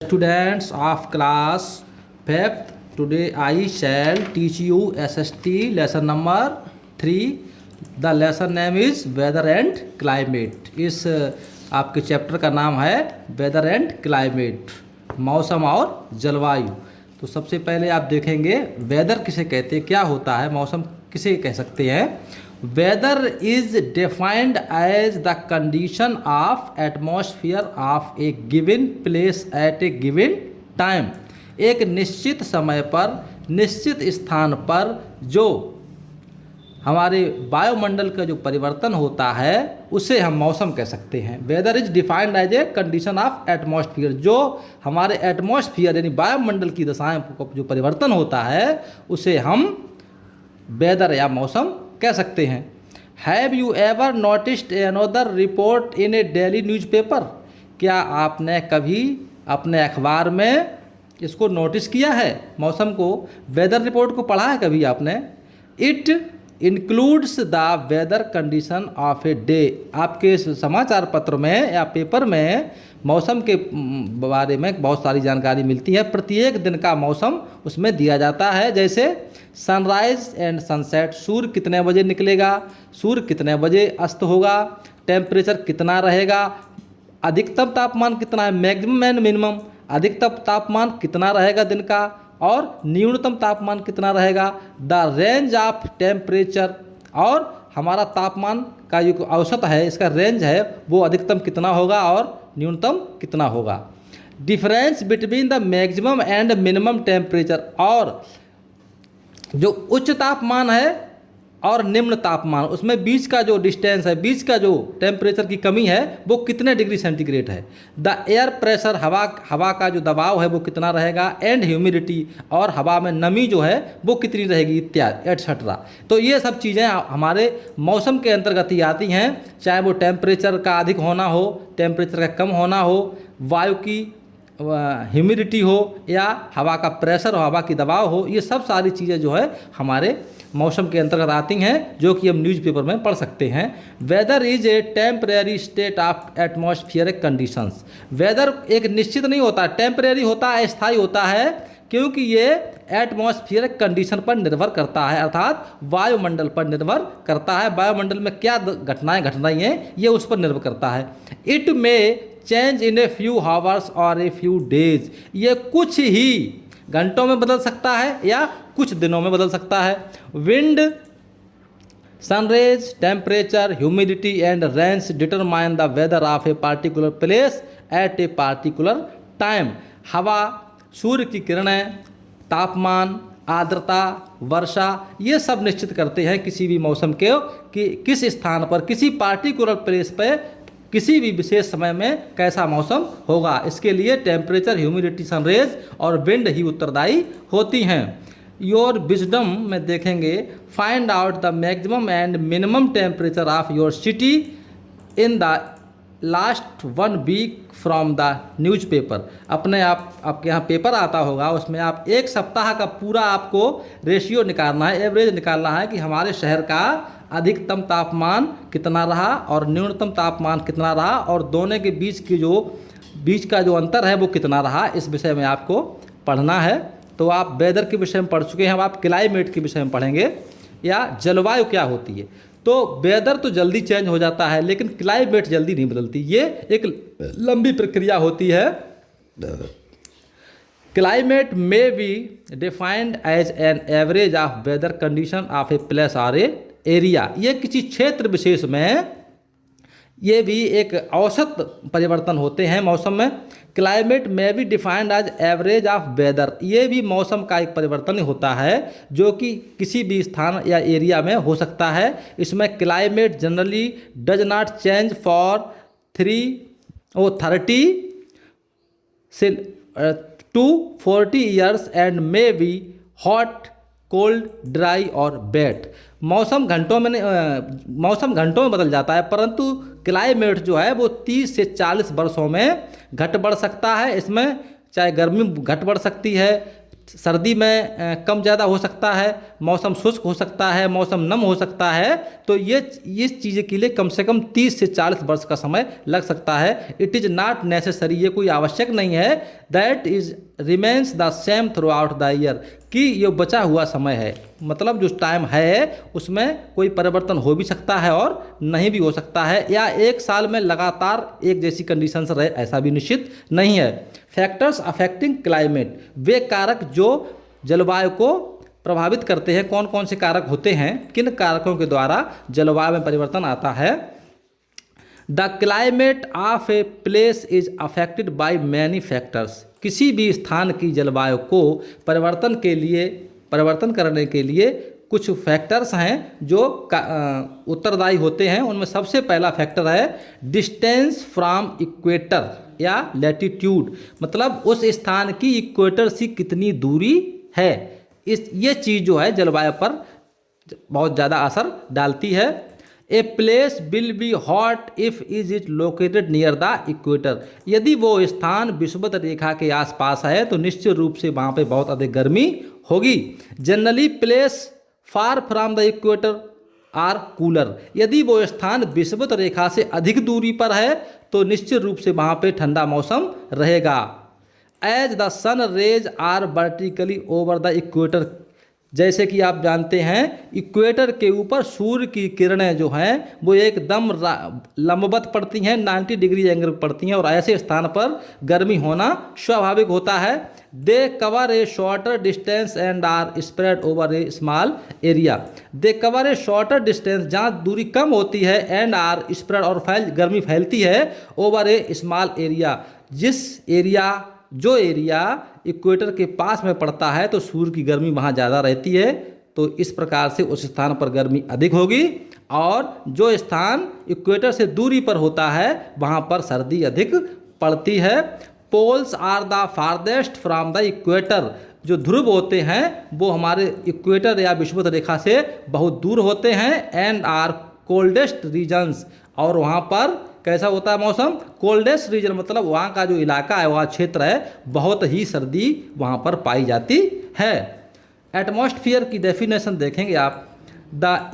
Students of class 5th, today I shall teach you SST lesson number 3. The lesson name is weather and climate. इस आपके chapter का नाम है weather and climate, मौसम और जलवायु। तो सबसे पहले आप देखेंगे वेदर किसे कहते हैं, क्या होता है, मौसम किसे कह सकते हैं। Weather is defined as the condition of atmosphere of a given place at a given time. एक निश्चित समय पर निश्चित स्थान पर जो हमारे वायुमंडल का जो परिवर्तन होता है उसे हम मौसम कह सकते हैं। Weather is defined as a condition of atmosphere, जो हमारे एटमॉस्फेयर यानी वायुमंडल की दशाएं जो परिवर्तन होता है उसे हम वेदर या मौसम कह सकते हैं। Have you ever noticed another report in A daily newspaper? क्या आपने कभी अपने अखबार में इसको नोटिस किया है, मौसम को, वेदर रिपोर्ट को पढ़ा है कभी आपने? It includes the weather condition of a day. आपके समाचार पत्र में या पेपर में मौसम के बारे में बहुत सारी जानकारी मिलती है। प्रत्येक दिन का मौसम उसमें दिया जाता है, जैसे सनराइज एंड सनसेट, सूर्य कितने बजे निकलेगा, सूर्य कितने बजे अस्त होगा, टेम्परेचर कितना रहेगा, अधिकतम तापमान कितना है, मैक्सिमम एंड मिनिमम, अधिकतम तापमान कितना रहेगा दिन का और न्यूनतम तापमान कितना रहेगा, द रेंज ऑफ टेम्परेचर, और हमारा तापमान का जो औसत है इसका रेंज है वो अधिकतम कितना होगा और न्यूनतम कितना होगा, difference between the maximum and minimum temperature, और जो उच्च तापमान है और निम्न तापमान उसमें बीच का जो डिस्टेंस है, बीच का जो टेम्परेचर की कमी है वो कितने डिग्री सेंटीग्रेड है, द एयर प्रेशर, हवा का जो दबाव है वो कितना रहेगा, एंड ह्यूमिडिटी, और हवा में नमी जो है वो कितनी रहेगी, इत्यादि एटसेट्रा। तो ये सब चीज़ें हमारे मौसम के अंतर्गत ही आती हैं, चाहे वो टेम्परेचर का अधिक होना हो, टेम्परेचर का कम होना हो, वायु की ह्यूमिडिटी हो या हवा का प्रेशर हो, हवा की दबाव हो, ये सब सारी चीज़ें जो है हमारे मौसम के अंतर्गत आती हैं, जो कि हम न्यूज़पेपर में पढ़ सकते हैं। Weather is a temporary state of atmospheric conditions. Weather एक निश्चित नहीं होता, टेम्परेरी होता है, अस्थायी होता है, क्योंकि ये एटमॉस्फेरिक कंडीशन पर निर्भर करता है, अर्थात वायुमंडल पर निर्भर करता है। वायुमंडल में क्या घटनाएं घट रही हैं ये उस पर निर्भर करता है। इट में change in a few hours और ए फ्यू डेज, ये कुछ ही घंटों में बदल सकता है या कुछ दिनों में बदल सकता है। Wind, sunrays, temperature, humidity and rains determine the weather of a particular place at a particular time. हवा, सूर्य की किरणें, तापमान, आर्द्रता, वर्षा, ये सब निश्चित करते हैं किसी भी मौसम के कि किस स्थान पर, किसी पार्टिकुलर प्लेस पे किसी भी विशेष समय में कैसा मौसम होगा। इसके लिए टेम्परेचर, ह्यूमिडिटी, सनरेज और विंड ही उत्तरदायी होती हैं। योर विजडम में देखेंगे, find out the maximum and minimum temperature of your city in the last 1 week from the newspaper. अपने आपके यहाँ पेपर आता होगा, उसमें आप एक सप्ताह का पूरा आपको रेशियो निकालना है, एवरेज निकालना है कि हमारे शहर का अधिकतम तापमान कितना रहा और न्यूनतम तापमान कितना रहा और दोनों के बीच का जो अंतर है वो कितना रहा। इस विषय में आपको पढ़ना है। तो आप वेदर के विषय में पढ़ चुके हैं, अब आप क्लाइमेट के विषय में पढ़ेंगे या जलवायु क्या होती है। तो वेदर तो जल्दी चेंज हो जाता है लेकिन क्लाइमेट जल्दी नहीं बदलती, ये एक लंबी प्रक्रिया होती है। क्लाइमेट में be defined as an average of weather condition of a place और ए एरिया। ये किसी क्षेत्र विशेष में ये भी एक औसत परिवर्तन होते हैं मौसम में। क्लाइमेट में भी defined as average of weather, ये भी मौसम का एक परिवर्तन होता है जो कि किसी भी स्थान या एरिया में हो सकता है। इसमें climate generally does not change for 30 से to 40 years and may be hot, cold, dry और वेट। मौसम घंटों में बदल जाता है, परंतु क्लाइमेट जो है वो 30 से 40 वर्षों में घट बढ़ सकता है। इसमें चाहे गर्मी घट बढ़ सकती है, सर्दी में कम ज़्यादा हो सकता है, मौसम शुष्क हो सकता है, मौसम नम हो सकता है। तो ये इस चीज़ के लिए कम से कम 30 से 40 वर्ष का समय लग सकता है। इट इज़ नॉट नेसेसरी, ये कोई आवश्यक नहीं है। That is remains the same through out the year, कि ये बचा हुआ समय है, मतलब जो टाइम है उसमें कोई परिवर्तन हो भी सकता है और नहीं भी हो सकता है, या एक साल में लगातार एक जैसी कंडीशंस रहे ऐसा भी निश्चित नहीं है। फैक्टर्स अफेक्टिंग क्लाइमेट, वे कारक जो जलवायु को प्रभावित करते हैं, कौन कौन से कारक होते हैं, किन कारकों के द्वारा जलवायु में परिवर्तन आता है। The climate of a place is affected by many factors, किसी भी स्थान की जलवायु को परिवर्तन करने के लिए कुछ फैक्टर्स हैं जो उत्तरदायी होते हैं। उनमें सबसे पहला फैक्टर है डिस्टेंस फ्रॉम इक्वेटर या लैटिट्यूड, मतलब उस स्थान की इक्वेटर से कितनी दूरी है। ये चीज़ जो है जलवायु पर बहुत ज़्यादा असर डालती है। A place will be hot if is it located near the equator, यदि वो स्थान विषुवत रेखा के आसपास है तो निश्चित रूप से वहाँ पे बहुत अधिक गर्मी होगी। Generally place far from the equator are cooler, यदि वो स्थान विषुवत रेखा से अधिक दूरी पर है तो निश्चित रूप से वहाँ पे ठंडा मौसम रहेगा। As the sun rays are vertically over the equator, जैसे कि आप जानते हैं इक्वेटर के ऊपर सूर्य की किरणें जो हैं वो एकदम लंबवत पड़ती हैं, 90 डिग्री एंगल पड़ती हैं, और ऐसे स्थान पर गर्मी होना स्वाभाविक होता है। They cover a shorter distance and are spread over a small area, they cover a shorter distance, जहाँ दूरी कम होती है, एंड आर स्प्रेड और गर्मी फैलती है ओवर ए स्मॉल एरिया, जो एरिया इक्वेटर के पास में पड़ता है तो सूर्य की गर्मी वहाँ ज़्यादा रहती है, तो इस प्रकार से उस स्थान पर गर्मी अधिक होगी, और जो स्थान इक्वेटर से दूरी पर होता है वहाँ पर सर्दी अधिक पड़ती है। Poles are the farthest from the equator, जो ध्रुव होते हैं वो हमारे इक्वेटर या विषुवत रेखा से बहुत दूर होते हैं। एंड आर कोल्डेस्ट रीजन्स, और वहाँ पर कैसा होता है मौसम, कोल्डेस्ट रीजन, मतलब वहाँ का जो इलाका है, वहाँ क्षेत्र है, बहुत ही सर्दी वहाँ पर पाई जाती है। एटमॉस्फेयर की डेफिनेशन देखेंगे आप, the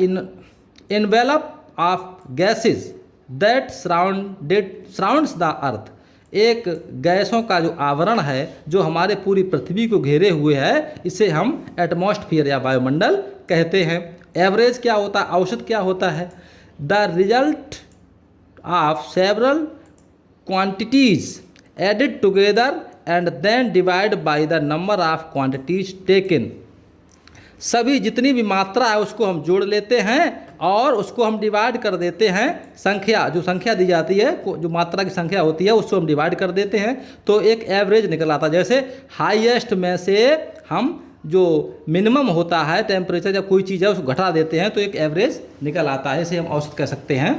envelope of gases that surrounds the earth, एक गैसों का जो आवरण है जो हमारे पूरी पृथ्वी को घेरे हुए है, इसे हम एटमॉस्फेयर या वायुमंडल कहते हैं। एवरेज क्या होता है, औसत क्या होता है, the result of several quantities added together and then divided by the number of quantities taken, सभी जितनी भी मात्रा है उसको हम जोड़ लेते हैं और उसको हम डिवाइड कर देते हैं, जो संख्या दी जाती है, जो मात्रा की संख्या होती है उसको हम डिवाइड कर देते हैं तो एक एवरेज निकल आता है। जैसे हाईएस्ट में से हम जो मिनिमम होता है टेम्परेचर, जब कोई चीज़ है उसको घटा देते हैं तो एक एवरेज निकल आता है, इसे हम औसत कह सकते हैं।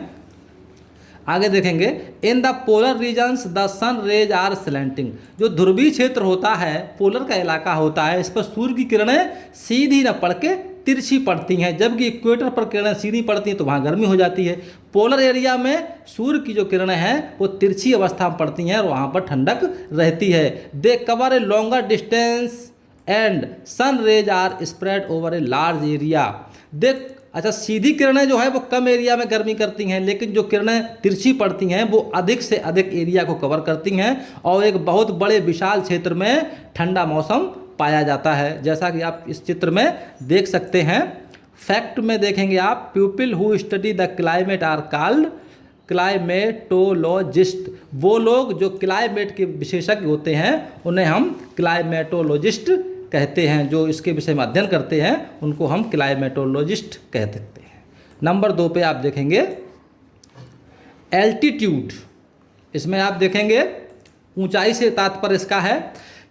आगे देखेंगे, in the polar regions the sun rays are slanting, जो ध्रुवीय क्षेत्र होता है, पोलर का इलाका होता है, इस पर सूर्य की किरणें सीधी न पड़ के तिरछी पड़ती हैं, जबकि इक्वेटर पर किरणें सीधी पड़ती हैं तो वहाँ गर्मी हो जाती है। पोलर एरिया में सूर्य की जो किरणें हैं वो तिरछी अवस्था में पड़ती हैं और वहाँ पर ठंडक रहती है। They cover a longer distance and sun rays are spread over a large area. अच्छा, सीधी किरणें जो है वो कम एरिया में गर्मी करती हैं, लेकिन जो किरणें तिरछी पड़ती हैं वो अधिक से अधिक एरिया को कवर करती हैं और एक बहुत बड़े विशाल क्षेत्र में ठंडा मौसम पाया जाता है, जैसा कि आप इस चित्र में देख सकते हैं। फैक्ट में देखेंगे आप, people who study the climate are called climatologist, वो लोग जो क्लाइमेट के विशेषज्ञ होते हैं उन्हें हम क्लाइमेटोलॉजिस्ट कहते हैं, जो इसके विषय में अध्ययन करते हैं उनको हम क्लाइमेटोलॉजिस्ट कह सकते हैं। नंबर 2 पे आप देखेंगे एल्टीट्यूड, इसमें आप देखेंगे ऊंचाई से तात्पर्य इसका है,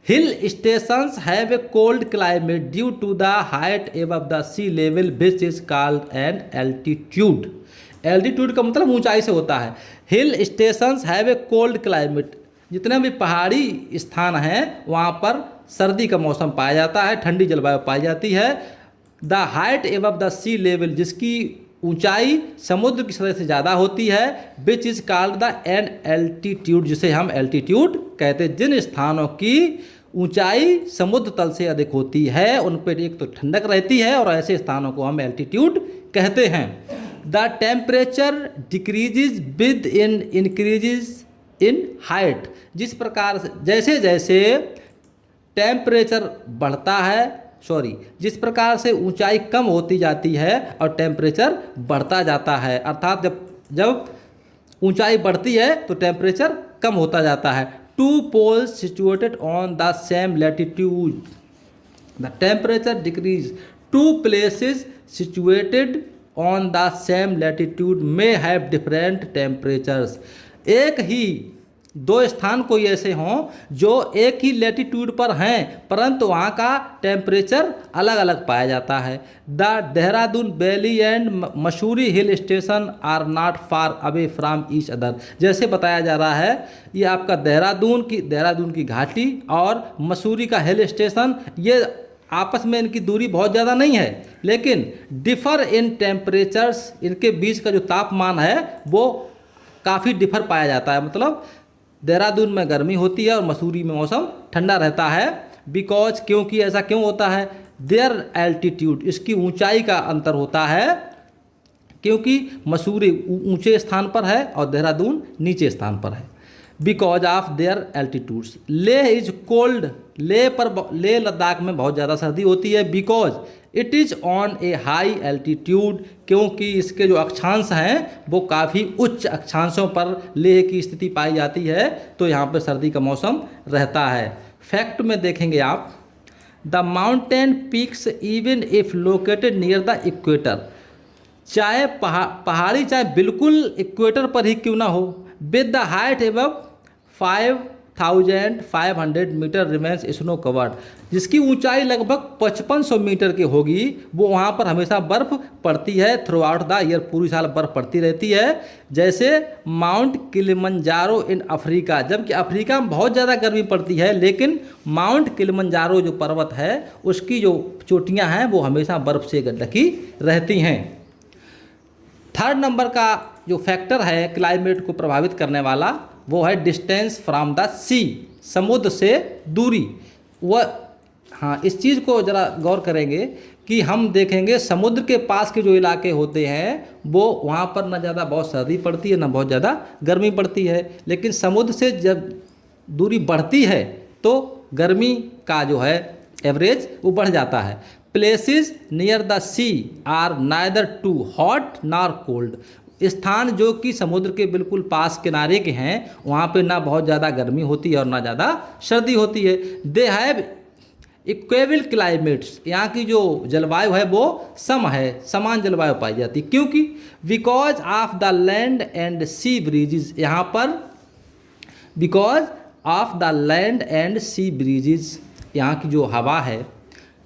hill stations have a cold climate due to the height above the sea level which is called an altitude. Altitude का मतलब ऊंचाई से होता है। Hill stations have a cold climate, जितने भी पहाड़ी स्थान हैं वहाँ पर सर्दी का मौसम पाया जाता है, ठंडी जलवायु पाई जाती है। The height above the sea level, जिसकी ऊंचाई समुद्र की सतह से ज़्यादा होती है, which is called the an altitude, जिसे हम एल्टीट्यूड कहते हैं। जिन स्थानों की ऊंचाई समुद्र तल से अधिक होती है उन पर एक तो ठंडक रहती है और ऐसे स्थानों को हम एल्टीट्यूड कहते हैं। The temperature decreases with in increases in height. जिस प्रकार से जैसे जैसे टेम्परेचर बढ़ता है जिस प्रकार से ऊंचाई कम होती जाती है और टेम्परेचर बढ़ता जाता है, अर्थात जब ऊंचाई बढ़ती है तो टेम्परेचर कम होता जाता है। Two poles situated on the same latitude the temperature decrease. Two places situated on the same latitude में हैव डिफरेंट टेम्परेचर्स। एक ही दो स्थान कोई ऐसे हों जो एक ही लैटिट्यूड पर हैं परंतु वहाँ का टेम्परेचर अलग अलग पाया जाता है। The Dehradun valley and Mussoorie hill station are not far away from each other. जैसे बताया जा रहा है ये आपका देहरादून की घाटी और मसूरी का हिल स्टेशन, ये आपस में इनकी दूरी बहुत ज़्यादा नहीं है लेकिन डिफ़र इन टेम्परेचर्स, इनके बीच का जो तापमान है वो काफ़ी डिफ़र पाया जाता है। मतलब देहरादून में गर्मी होती है और मसूरी में मौसम ठंडा रहता है। बिकॉज क्योंकि ऐसा क्यों होता है, देयर एल्टीट्यूड, इसकी ऊंचाई का अंतर होता है क्योंकि मसूरी ऊंचे स्थान पर है और देहरादून नीचे स्थान पर है। Because of their altitudes. Leh is cold, Leh Ladakh में बहुत ज़्यादा सर्दी होती है। Because it is on A high altitude, क्योंकि इसके जो अक्षांश हैं वो काफ़ी उच्च अक्षांशों पर लेह की स्थिति पाई जाती है तो यहाँ पर सर्दी का मौसम रहता है। फैक्ट में देखेंगे आप, the mountain peaks even if located near the equator. चाहे पहाड़ी चाहे बिल्कुल इक्वेटर पर ही क्यों ना हो, with the height above 5500 metre remains snow covered. जिसकी ऊंचाई लगभग 5500 मीटर की होगी वो वहाँ पर हमेशा बर्फ़ पड़ती है थ्रू आउट द ईयर, पूरी साल बर्फ़ पड़ती रहती है। जैसे माउंट किलिमंजारो इन अफ्रीका, जबकि अफ्रीका में बहुत ज़्यादा गर्मी पड़ती है लेकिन माउंट किलिमंजारो जो पर्वत है उसकी जो चोटियाँ हैं वो हमेशा बर्फ़ से ढकी रहती हैं। थर्ड नंबर का जो फैक्टर है क्लाइमेट को प्रभावित करने वाला वो है डिस्टेंस फ्रॉम द सी, समुद्र से दूरी। हाँ, इस चीज़ को ज़रा गौर करेंगे कि हम देखेंगे समुद्र के पास के जो इलाके होते हैं वो वहाँ पर ना ज़्यादा बहुत सर्दी पड़ती है ना बहुत ज़्यादा गर्मी पड़ती है, लेकिन समुद्र से जब दूरी बढ़ती है तो गर्मी का जो है एवरेज वो बढ़ जाता है। Places near the sea are neither too hot nor cold. स्थान जो कि समुद्र के बिल्कुल पास किनारे के हैं वहाँ पे ना बहुत ज़्यादा गर्मी होती है और ना ज़्यादा सर्दी होती है। They have equal climates. यहाँ की जो जलवायु है वो समान जलवायु पाई जाती है। क्योंकि because of the land and sea breezes, यहाँ पर because of the land and sea breezes, यहाँ की जो हवा है,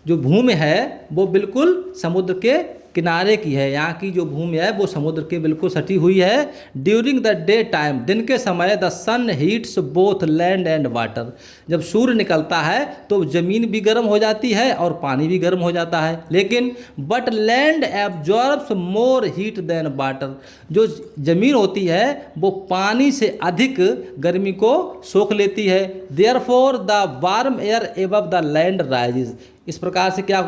जो भूमि है वो बिल्कुल समुद्र के किनारे की है। यहाँ की जो भूमि है वो समुद्र के बिल्कुल सटी हुई है। ड्यूरिंग द डे टाइम, दिन के समय, the sun heats both land and water. जब सूर्य निकलता है तो ज़मीन भी गर्म हो जाती है और पानी भी गर्म हो जाता है, लेकिन but land absorbs more heat than water. जो ज़मीन होती है वो पानी से अधिक गर्मी को सोख लेती है। Therefore the warm air above the land rises. इस प्रकार से क्या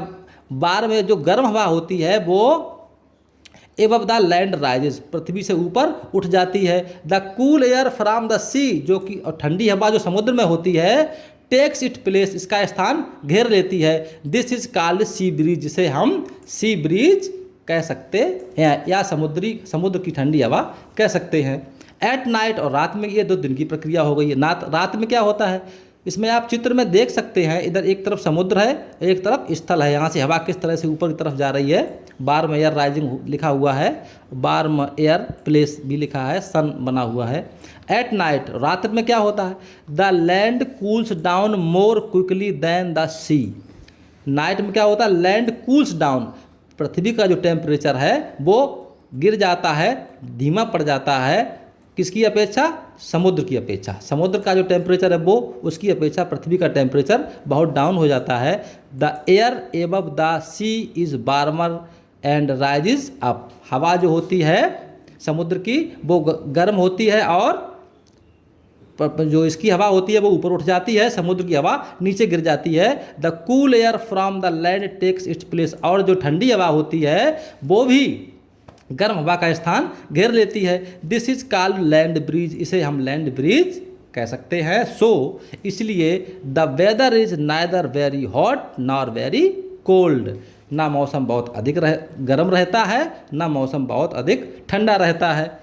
बार में जो गर्म हवा होती है वो एबव द लैंड राइजेज, पृथ्वी से ऊपर उठ जाती है। The cool air from the sea, जो कि और ठंडी हवा जो समुद्र में होती है, टेक्स इट प्लेस, इसका स्थान घेर लेती है। This is called sea breeze, जिसे हम सी ब्रीज कह सकते हैं या समुद्र की ठंडी हवा कह सकते हैं। एट नाइट, और रात में, ये 2 दिन की प्रक्रिया हो गई है। रात में क्या होता है इसमें आप चित्र में देख सकते हैं, इधर एक तरफ समुद्र है एक तरफ स्थल है। यहाँ से हवा किस तरह से ऊपर की तरफ जा रही है। वार्म एयर राइजिंग लिखा हुआ है, वार्म एयर प्लेस भी लिखा है, सन बना हुआ है। एट नाइट, रात में क्या होता है, the land cools down more quickly than the sea. Night में क्या होता है, लैंड कूल्स डाउन, पृथ्वी का जो टेम्परेचर है वो गिर जाता है, धीमा पड़ जाता है। किसकी अपेक्षा, समुद्र की अपेक्षा। समुद्र का जो टेम्परेचर है वो उसकी अपेक्षा पृथ्वी का टेम्परेचर बहुत डाउन हो जाता है। The air above the sea is warmer and rises up. हवा जो होती है समुद्र की वो गर्म होती है और जो इसकी हवा होती है वो ऊपर उठ जाती है, समुद्र की हवा नीचे गिर जाती है। The cool air from the land takes its place, और जो ठंडी हवा होती है वो भी गर्म हवा का स्थान घेर लेती है। This is called land breeze, इसे हम लैंड ब्रीज कह सकते हैं। सो इसलिए the weather is neither very hot nor very cold, ना मौसम बहुत अधिक गर्म रहता है, ना मौसम बहुत अधिक ठंडा रहता है।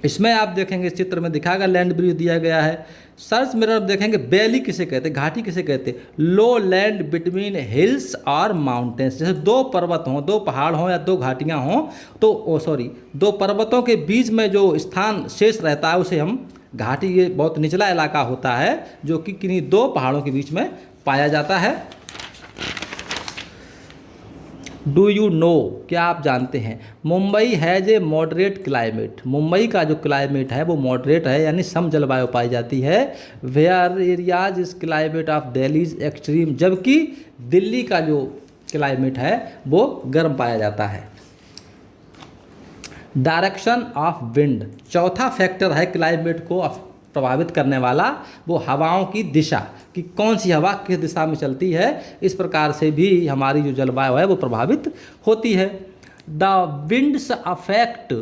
इसमें आप देखेंगे इस चित्र में दिखा गया लैंड ब्रिज दिया गया है। सर्च मिरर देखेंगे वैली किसे कहते हैं, घाटी किसे कहते हैं, लो लैंड बिटवीन हिल्स और माउंटेन्स। जैसे दो पर्वत हों, दो पहाड़ हों या दो घाटियाँ हों तो दो पर्वतों के बीच में जो स्थान शेष रहता है उसे हम घाटी, ये बहुत निचला इलाका होता है जो कि किन्हीं दो पहाड़ों के बीच में पाया जाता है। डू यू नो, क्या आप जानते हैं, Mumbai has a moderate climate, Mumbai का जो क्लाइमेट है वो मॉडरेट है यानी सम जलवायु पाई जाती है। Where areas is climate of Delhi is extreme, जबकि दिल्ली का जो क्लाइमेट है वो गर्म पाया जाता है। डायरेक्शन ऑफ विंड, चौथा फैक्टर है क्लाइमेट को प्रभावित करने वाला, वो हवाओं की दिशा, कि कौन सी हवा किस दिशा में चलती है, इस प्रकार से भी हमारी जो जलवायु है वो प्रभावित होती है। The winds affect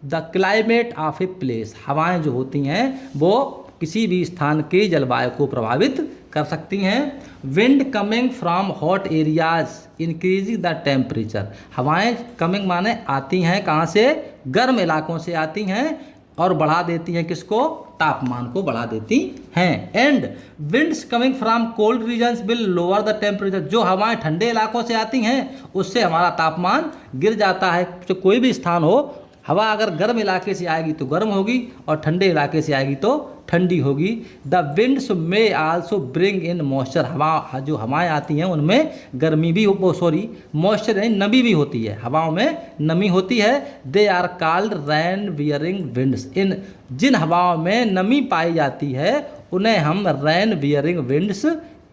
the climate of a place, हवाएं जो होती हैं वो किसी भी स्थान की जलवायु को प्रभावित कर सकती हैं। Wind coming from hot areas increasing the temperature, हवाएं कमिंग माने आती हैं कहाँ से, गर्म इलाकों से आती हैं और बढ़ा देती हैं किसको, तापमान को बढ़ा देती हैं। And winds coming from cold regions will lower the temperature, जो हवाएं ठंडे इलाकों से आती हैं उससे हमारा तापमान गिर जाता है। तो कोई भी स्थान हो, हवा अगर गर्म इलाके से आएगी तो गर्म होगी और ठंडे इलाके से आएगी तो ठंडी होगी। द विंड्स में आल्सो ब्रिंग इन मॉइस्चर, हवा जो हवाएं आती हैं उनमें गर्मी भी मॉइस्चर यानी नमी भी होती है, हवाओं में नमी होती है। They are called rain bearing winds, इन जिन हवाओं में नमी पाई जाती है उन्हें हम रैन वियरिंग विंड्स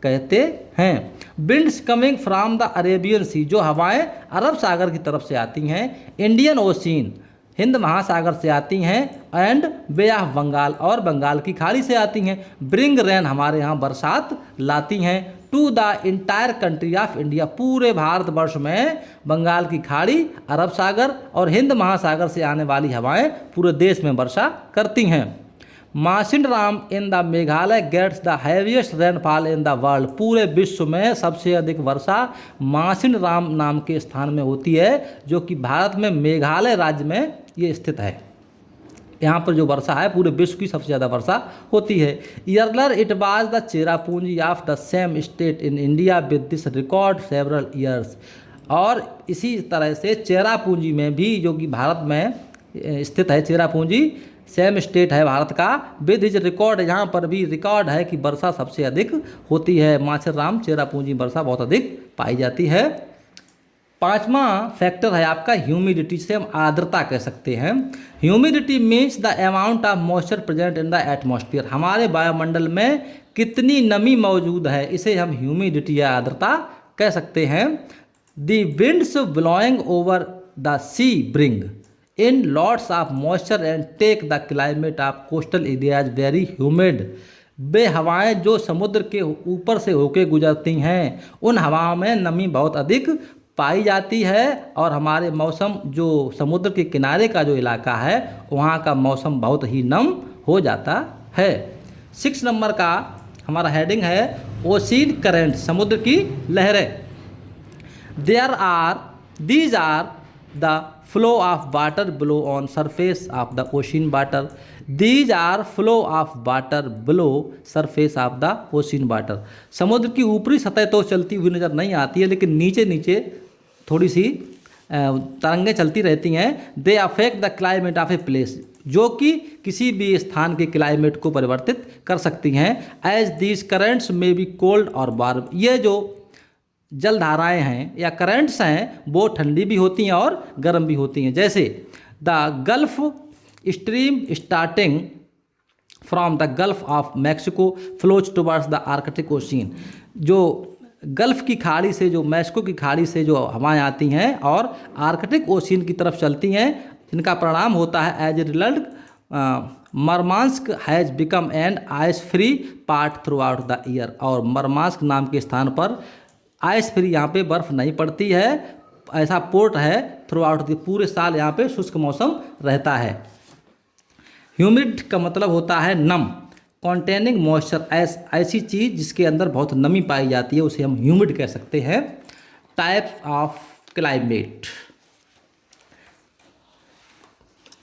कहते हैं। Winds coming from the Arabian sea, जो हवाएं अरब सागर की तरफ से आती हैं, इंडियन ओशियन हिंद महासागर से आती हैं, एंड बे ऑफ बंगाल और बंगाल की खाड़ी से आती हैं। ब्रिंग रेन, हमारे यहाँ बरसात लाती हैं। To the entire country of India, पूरे भारतवर्ष में बंगाल की खाड़ी, अरब सागर और हिंद महासागर से आने वाली हवाएं पूरे देश में वर्षा करती हैं। Mawsynram in the Meghalaya gets the heaviest rainfall in the world, पूरे विश्व में सबसे अधिक वर्षा मासिनराम नाम के स्थान में होती है जो कि भारत में मेघालय राज्य में ये स्थित है। यहाँ पर जो वर्षा है पूरे विश्व की सबसे ज़्यादा वर्षा होती है। Earlier it was the Cherrapunji of the same state in India with this record several years, और इसी तरह से चेरापूंजी में भी, जो कि भारत में स्थित है, चेरापूंजी सेम स्टेट है भारत का, विद हिज रिकॉर्ड, यहाँ पर भी रिकॉर्ड है कि वर्षा सबसे अधिक होती है। माथेरान चेरापूंजी वर्षा बहुत अधिक पाई जाती है। पांचवा फैक्टर है आपका ह्यूमिडिटी, से हम आर्द्रता कह सकते हैं। Humidity means the amount of moisture present in the atmosphere, हमारे वायुमंडल में कितनी नमी मौजूद है, इसे हम ह्यूमिडिटी या आर्द्रता कह सकते हैं। The winds blowing over the sea bring in lots of moisture and take the climate of coastal areas very humid, वे हवाएं जो समुद्र के ऊपर से होके गुजरती हैं उन हवाओं में नमी बहुत अधिक पाई जाती है और हमारे मौसम, जो समुद्र के किनारे का जो इलाका है वहाँ का मौसम बहुत ही नम हो जाता है। 6 नंबर का हमारा हेडिंग है ओशियन करंट, समुद्र की लहरें। These are the flow of water below on surface of the ocean water. These are flow of water below surface of the ocean water. समुद्र की ऊपरी सतह तो चलती हुई नज़र नहीं आती है, लेकिन नीचे नीचे थोड़ी सी तरंगें चलती रहती हैं। They affect the climate of a place, जो कि किसी भी स्थान के क्लाइमेट को परिवर्तित कर सकती हैं। As these currents may be cold or warm, ये जो जलधाराएं हैं या करंट्स हैं वो ठंडी भी होती हैं और गर्म भी होती हैं। जैसे the gulf stream starting from the gulf of Mexico flows towards the Arctic ocean, जो गल्फ की खाड़ी से, जो मैक्सिको की खाड़ी से जो हवाएं आती हैं और आर्कटिक ओशियन की तरफ चलती हैं, इनका परिणाम होता है as a result Murmansk has become an ice free port throughout the year. और मरमांस्क नाम के स्थान पर आइस फ्री, यहाँ पे बर्फ़ नहीं पड़ती है, ऐसा पोर्ट है थ्रू आउट द, पूरे साल यहाँ पे शुष्क मौसम रहता है। ह्यूमिड का मतलब होता है नम, कॉन्टेनिंग मॉइस्चर, ऐसी चीज़ जिसके अंदर बहुत नमी पाई जाती है उसे हम ह्यूमिड कह सकते हैं। Types of climate,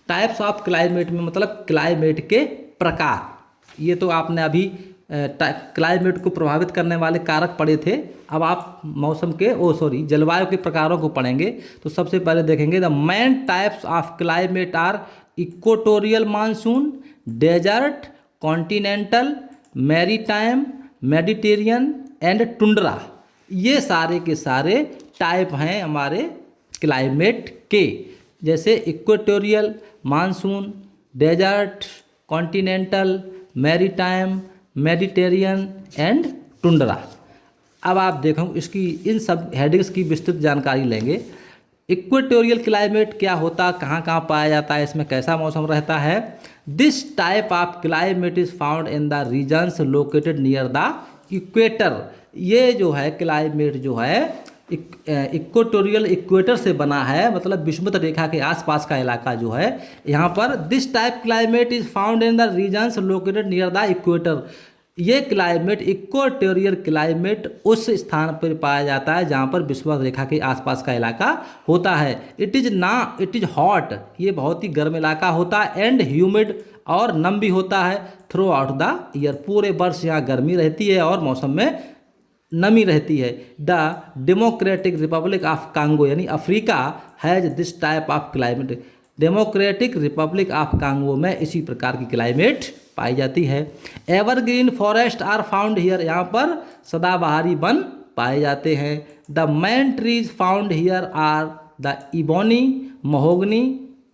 types of climate में मतलब क्लाइमेट के प्रकार। ये तो आपने अभी क्लाइमेट को प्रभावित करने वाले कारक पढ़े थे, अब आप मौसम के जलवायु के प्रकारों को पढ़ेंगे। तो सबसे पहले देखेंगे the main types of climate are equatorial monsoon, desert, continental, maritime, Mediterranean and tundra. ये सारे के सारे टाइप हैं हमारे क्लाइमेट के, जैसे equatorial monsoon, desert, continental, maritime, Mediterranean and tundra. अब आप देखो इसकी इन सब हेडिंग्स की विस्तृत जानकारी लेंगे। इक्वेटोरियल क्लाइमेट क्या होता, कहाँ कहाँ पाया जाता है, इसमें कैसा मौसम रहता है। This type of climate is found in the regions located near the equator. ये जो है क्लाइमेट जो है इक्वेटोरियल, इक्वेटर से बना है, मतलब विषुवत रेखा के आसपास का इलाका जो है यहाँ पर। This type climate is found in the regions located near the equator. ये क्लाइमेट, इक्वेटोरियल क्लाइमेट, उस स्थान पर पाया जाता है जहाँ पर विषुवत रेखा के आसपास का इलाका होता है। इट इज़ हॉट, ये बहुत ही गर्म इलाका होता है, एंड ह्यूमिड, और नम भी होता है, थ्रू आउट द ईयर, पूरे वर्ष यहाँ गर्मी रहती है और मौसम में नमी रहती है। The Democratic Republic of Congo यानी Africa has this type of climate. Democratic Republic of Congo में इसी प्रकार की क्लाइमेट पाई जाती है। Evergreen forest are found here, यहाँ पर सदाबहारी वन पाए जाते हैं। The main trees found here are the ebony, mahogany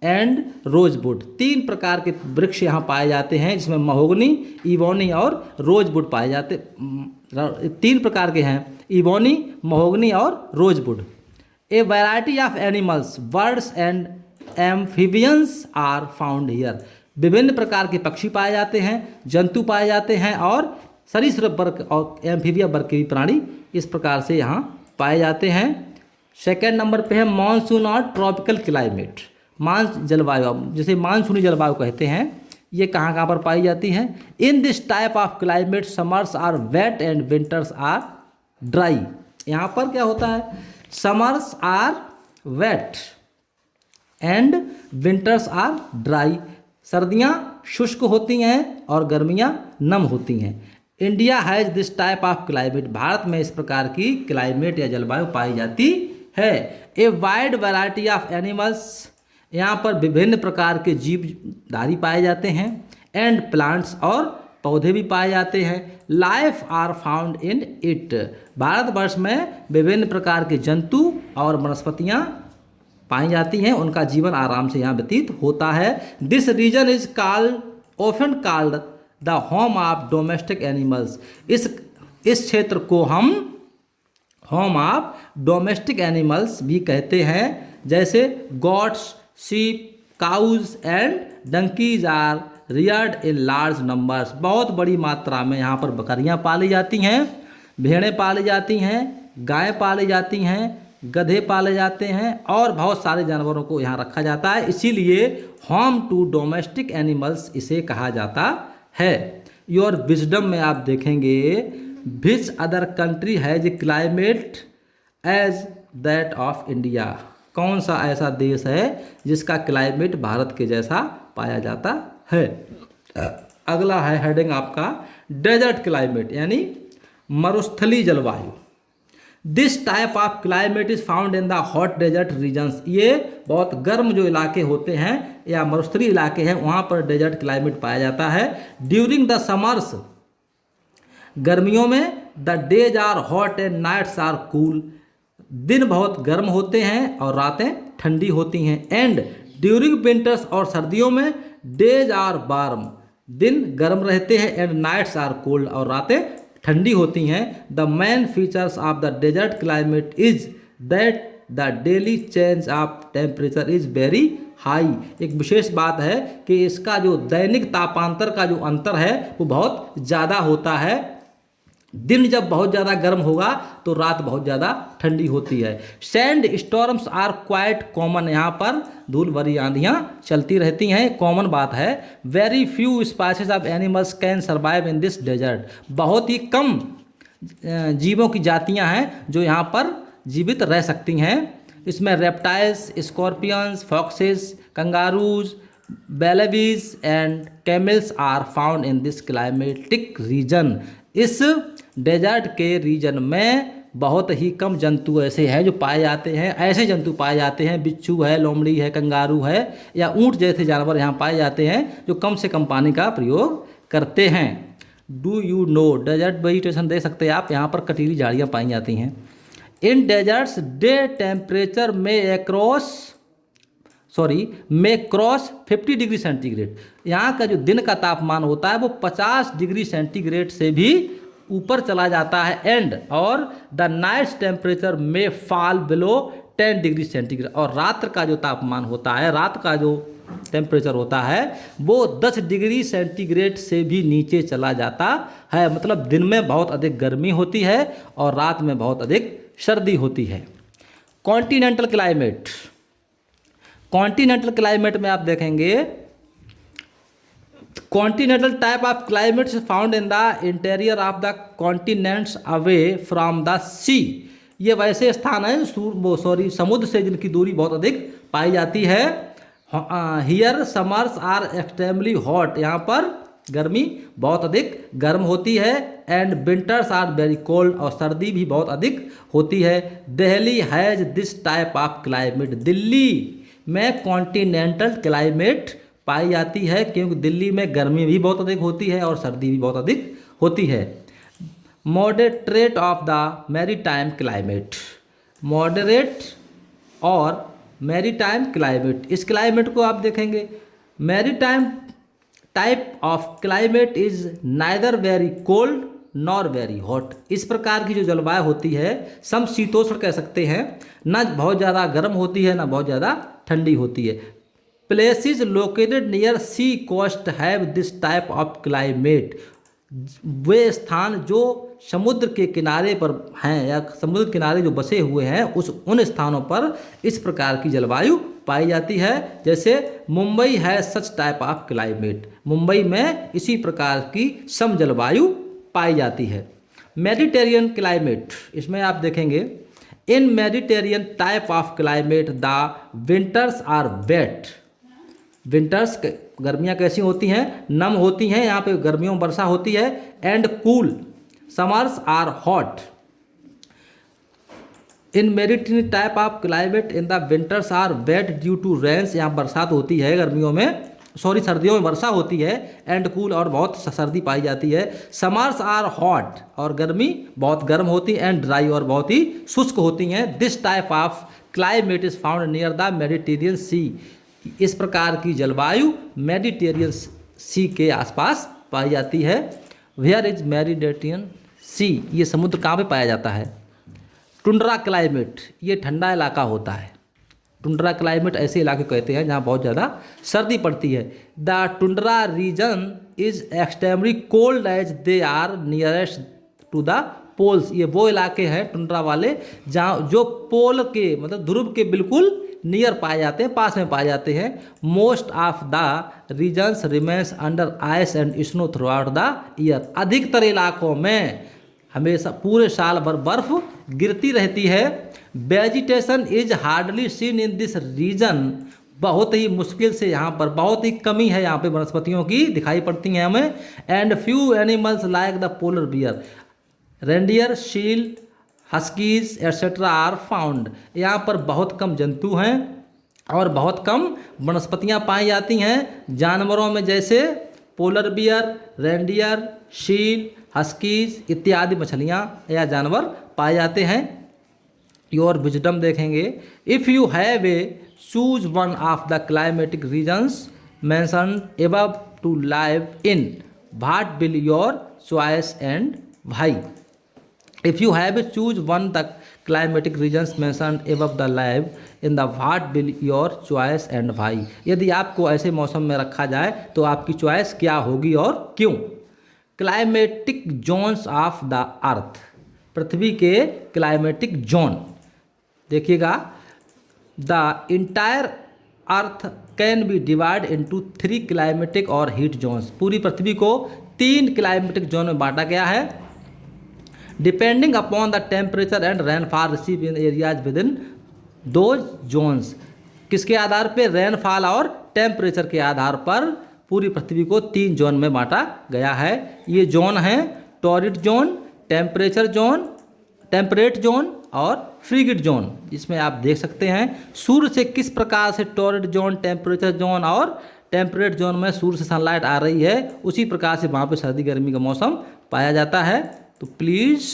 and rosewood. 3 प्रकार के वृक्ष यहाँ पाए जाते हैं, जिसमें महोगनी, इबोनी और रोजवुड पाए जाते। 3 प्रकार के हैं, इबोनी, महोगनी और rosewood. A variety of animals, birds and amphibians are found here. विभिन्न प्रकार के पक्षी पाए जाते हैं, जंतु पाए जाते हैं और सरीसृप वर्ग और एम्फीबिया वर्ग के भी प्राणी इस प्रकार से यहाँ पाए जाते हैं। सेकेंड नंबर पे है मानसून और ट्रॉपिकल क्लाइमेट। जलवायु, जिसे मानसूनी जलवायु कहते हैं, ये कहाँ कहाँ पर पाई जाती हैं। In this type of climate summers are wet and winters are dry. यहाँ पर क्या होता है, summers are wet and winters are dry. सर्दियाँ शुष्क होती हैं और गर्मियाँ नम होती हैं। India has this type of climate. भारत में इस प्रकार की क्लाइमेट या जलवायु पाई जाती है। A wide variety of animals, यहाँ पर विभिन्न प्रकार के जीवधारी पाए जाते हैं, एंड प्लांट्स और पौधे भी पाए जाते हैं। Life are found in it. भारतवर्ष में विभिन्न प्रकार के जंतु और वनस्पतियाँ पाई जाती हैं, उनका जीवन आराम से यहाँ व्यतीत होता है। This region is often called the home of domestic animals. इस क्षेत्र को हम होम ऑफ डोमेस्टिक एनिमल्स भी कहते हैं, जैसे gots, sheep, cows and donkeys are reared in large numbers। बहुत बड़ी मात्रा में यहाँ पर बकरियाँ पाली जाती हैं, भेड़ें पाली जाती हैं, गायें पाली जाती हैं, गधे पाले जाते हैं और बहुत सारे जानवरों को यहाँ रखा जाता है। इसीलिए होम टू डोमेस्टिक एनिमल्स इसे कहा जाता है। योर विजडम में आप देखेंगे which other country has climate as that of India. कौन सा ऐसा देश है जिसका क्लाइमेट भारत के जैसा पाया जाता है। अगला है हेडिंग आपका डेजर्ट क्लाइमेट यानी मरुस्थली जलवायु। This type of climate is found in the hot desert regions. ये बहुत गर्म जो इलाके होते हैं या मरुस्थली इलाके हैं वहाँ पर डेजर्ट क्लाइमेट पाया जाता है। ड्यूरिंग द समर्स, गर्मियों में, the days are hot and nights are cool. दिन बहुत गर्म होते हैं और रातें ठंडी होती हैं। एंड ड्यूरिंग विंटर्स, और सर्दियों में, डेज आर वार्म, दिन गर्म रहते हैं, एंड नाइट्स आर कोल्ड, और रातें ठंडी होती हैं। The main features of the desert climate is that the daily change of temperature is very high. एक विशेष बात है कि इसका जो दैनिक तापांतर का जो अंतर है वो बहुत ज़्यादा होता है। दिन जब बहुत ज़्यादा गर्म होगा तो रात बहुत ज़्यादा ठंडी होती है। Sand storms are quite common, यहाँ पर धूल भरी आंधियाँ चलती रहती हैं, कॉमन बात है। Very few species of animals can survive in this desert, बहुत ही कम जीवों की जातियाँ हैं जो यहाँ पर जीवित रह सकती हैं। इसमें reptiles, scorpions, foxes, kangaroos, wallabies and camels are found in this climatic region. इस डेजर्ट के रीजन में बहुत ही कम जंतु ऐसे हैं जो पाए जाते हैं, ऐसे जंतु पाए जाते हैं, बिच्छू है, लोमड़ी है, कंगारू है या ऊंट जैसे जानवर यहाँ पाए जाते हैं जो कम से कम पानी का प्रयोग करते हैं। Do you know, desert vegetation देख सकते हैं आप, यहाँ पर कटीली झाड़ियाँ पाई जाती हैं। इन डेजर्ट्स डे टेम्परेचर में क्रॉस 50 डिग्री सेंटीग्रेड। यहाँ का जो दिन का तापमान होता है वो 50 डिग्री सेंटीग्रेड से भी ऊपर चला जाता है। एंड और द नाइट्स टेम्परेचर में फॉल बिलो 10 डिग्री सेंटीग्रेड, और रात का जो तापमान होता है, रात का जो टेम्परेचर होता है वो 10 डिग्री सेंटीग्रेड से भी नीचे चला जाता है। मतलब दिन में बहुत अधिक गर्मी होती है और रात में बहुत अधिक सर्दी होती है। कॉन्टिनेंटल क्लाइमेट, कॉन्टिनेंटल क्लाइमेट में आप देखेंगे continental type of climate is found in the interior of the continents away from the sea. ये वैसे स्थान है समुद्र से जिनकी दूरी बहुत अधिक पाई जाती है। Here summers are extremely hot, यहाँ पर गर्मी बहुत अधिक गर्म होती है। And winters are very cold, और सर्दी भी बहुत अधिक होती है। Delhi has this type of climate, Delhi में कॉन्टिनेंटल क्लाइमेट पाई जाती है क्योंकि दिल्ली में गर्मी भी बहुत अधिक होती है और सर्दी भी बहुत अधिक होती है। Moderate of the maritime climate, moderate और मैरीटाइम क्लाइमेट, इस क्लाइमेट को आप देखेंगे maritime type of climate is neither very cold nor very hot. इस प्रकार की जो जलवायु होती है समशीतोष्ण कह सकते हैं, ना बहुत ज़्यादा गर्म होती है ना बहुत ज़्यादा ठंडी होती है। Places located near sea coast have this type of climate, वे स्थान जो समुद्र के किनारे पर हैं या समुद्र किनारे जो बसे हुए हैं उन स्थानों पर इस प्रकार की जलवायु पाई जाती है। जैसे मुंबई है such type of climate, Mumbai में इसी प्रकार की सम जलवायु पाई जाती है। मेडिटेरियन क्लाइमेट, इसमें आप देखेंगे in Mediterranean type of climate the winters are wet, winters गर्मियाँ कैसी होती हैं, नम होती हैं, यहाँ पे गर्मियों में वर्षा होती है। And cool summers are hot. In Mediterranean type of climate in the winters are wet due to rains, यहाँ बरसात होती है गर्मियों में, सर्दियों में वर्षा होती है। एंड कूल और बहुत सर्दी पाई जाती है। समर्स आर हॉट और गर्मी बहुत गर्म होती है। एंड ड्राई और बहुत ही शुष्क होती हैं। This type of climate is found near the Mediterranean sea, इस प्रकार की जलवायु मेडिटेरियन सी के आसपास पाई जाती है। वेयर इज मेडिटेरियन सी, ये समुद्र कहाँ पे पाया जाता है। टुंड्रा क्लाइमेट, ये ठंडा इलाका होता है। टुंड्रा क्लाइमेट ऐसे इलाके कहते हैं जहाँ बहुत ज़्यादा सर्दी पड़ती है। The tundra region is extremely cold as they are nearest to the poles, ये वो इलाके हैं टुंड्रा वाले जहाँ जो पोल के मतलब ध्रुव के बिल्कुल नियर पाए जाते हैं, पास में पाए जाते हैं। Most of the regions remains under ice and snow throughout the year, अधिकतर इलाकों में हमेशा पूरे साल भर बर्फ गिरती रहती है। Vegetation is hardly seen in this region, बहुत ही मुश्किल से यहाँ पर बहुत ही कमी है यहाँ पे वनस्पतियों की दिखाई पड़ती हैं हमें। And few animals like the polar bear, reindeer, seal, huskies etcetera are found, यहाँ पर बहुत कम जंतु हैं और बहुत कम वनस्पतियाँ पाई जाती हैं जानवरों में, जैसे polar bear, reindeer, seal, huskies इत्यादि मछलियाँ या जानवर पाए जाते हैं। योर विजडम देखेंगे, if you have a choose one of the climatic regions mentioned above to live in, what will your choice and why. If you have to choose one the climatic regions mentioned above the lab in the what will your choice and why? यदि आपको ऐसे मौसम में रखा जाए तो आपकी choice क्या होगी और क्यों? Climatic zones of the earth, पृथ्वी के क्लाइमेटिक जोन। देखिएगा, the entire earth can be divide into 3 climatic और हीट जोन्स। पूरी पृथ्वी को 3 क्लाइमेटिक जोन में बांटा गया है, depending upon the temperature and rainfall receive in areas within those zones. किसके आधार पर? रेनफॉल और टेम्परेचर के आधार पर पूरी पृथ्वी को 3 जोन में बांटा गया है। ये जोन हैं टॉरिड जोन, टेम्परेट जोन और फ्रीगिड जोन। इसमें आप देख सकते हैं सूर्य से किस प्रकार से टॉरिड जोन, टेम्परेचर जोन और टेम्परेट जोन में सूर्य से सनलाइट आ रही है, उसी प्रकार से वहाँ पे सर्दी गर्मी का मौसम पाया जाता है। तो प्लीज़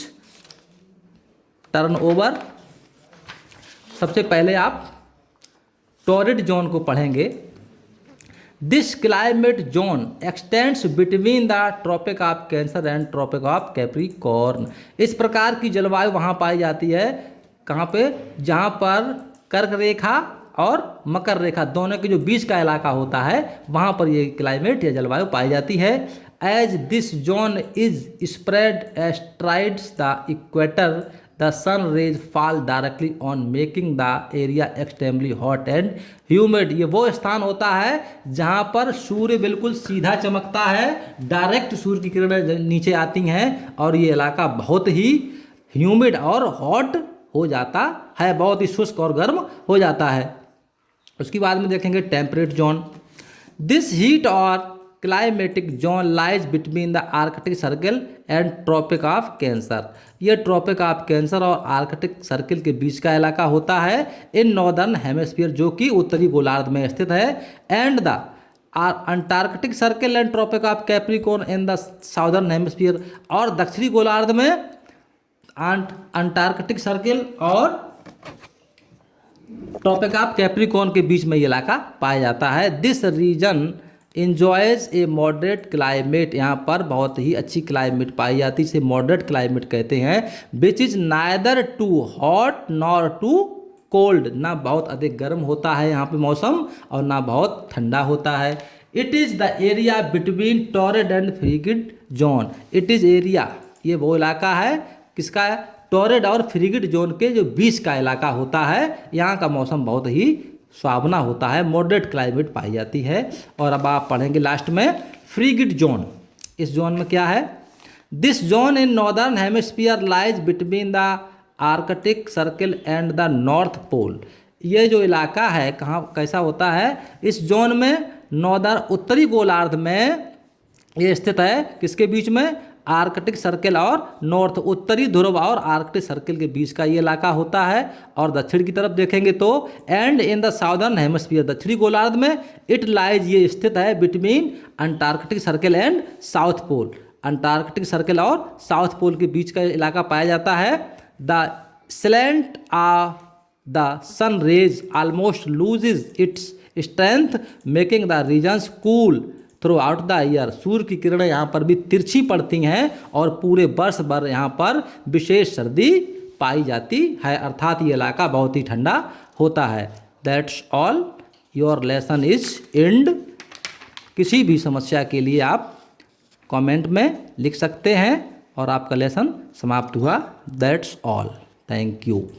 टर्न ओवर। सबसे पहले आप टॉरिड जोन को पढ़ेंगे। This climate zone extends between the tropic of Cancer and tropic of Capricorn. इस प्रकार की जलवायु वहाँ पाई जाती है, कहाँ पे? जहाँ पर कर्क रेखा और मकर रेखा दोनों के जो बीच का इलाका होता है, वहाँ पर ये क्लाइमेट या जलवायु पाई जाती है। As this zone is spread astrides the equator the sun rays fall directly on making the area extremely hot and humid. ये वो स्थान होता है जहाँ पर सूर्य बिल्कुल सीधा चमकता है, डायरेक्ट सूर्य की किरणें नीचे आती हैं और ये इलाका बहुत ही ह्यूमिड और हॉट हो जाता है, बहुत ही शुष्क और गर्म हो जाता है। उसके बाद में देखेंगे टेम्परेट जोन। दिस हीट और climatic zone lies between the Arctic circle and tropic of Cancer. ये ट्रॉपिक ऑफ कैंसर और आर्कटिक सर्किल के बीच का इलाका होता है इन नॉर्दर्न हेमिस्फीयर, जो कि उत्तरी गोलार्ध में स्थित है, and the Antarctic circle and tropic of Capricorn in the southern hemisphere. और दक्षिणी गोलार्ध में अंटार्कटिक सर्किल और ट्रॉपिक ऑफ कैप्रिकॉर्न के बीच में ये इलाका पाया जाता है। This region enjoys a moderate climate. यहाँ पर बहुत ही अच्छी क्लाइमेट पाई जाती है, इसे मॉडरेट क्लाइमेट कहते हैं। Which is neither too hot nor too cold. ना बहुत अधिक गर्म होता है यहाँ पे मौसम और ना बहुत ठंडा होता है। It is the area between torrid and frigid zone. It is area, ये वो इलाका है किसका? टॉरिड और फ्रीगिड जोन के जो बीच का इलाका होता है। यहाँ का मौसम बहुत ही सुहावना होता है, मॉडरेट क्लाइमेट पाई जाती है। और अब आप पढ़ेंगे लास्ट में फ्रीगिड जोन। इस जोन में क्या है? This zone in northern hemisphere lies between the Arctic circle and the north pole. ये जो इलाका है कहाँ कैसा होता है? इस जोन में नॉर्दर्न उत्तरी गोलार्ध में ये स्थित है, किसके बीच में? आर्कटिक सर्किल और नॉर्थ, उत्तरी ध्रुव और आर्कटिक सर्किल के बीच का ये इलाका होता है। और दक्षिण की तरफ देखेंगे तो and in the southern hemisphere, दक्षिणी गोलार्ध में इट लाइज, ये स्थित है between Antarctic circle and south pole. Antarctic circle और साउथ पोल के बीच का इलाका पाया जाता है। The slant of the sun rays almost loses its strength making the regions cool throughout the year. सूर्य की किरणें यहाँ पर भी तिरछी पड़ती हैं और पूरे वर्ष भर यहाँ पर विशेष सर्दी पाई जाती है, अर्थात ये इलाका बहुत ही ठंडा होता है। That's all, your lesson is and. किसी भी समस्या के लिए आप कमेंट में लिख सकते हैं और आपका लेसन समाप्त हुआ। That's all, thank you.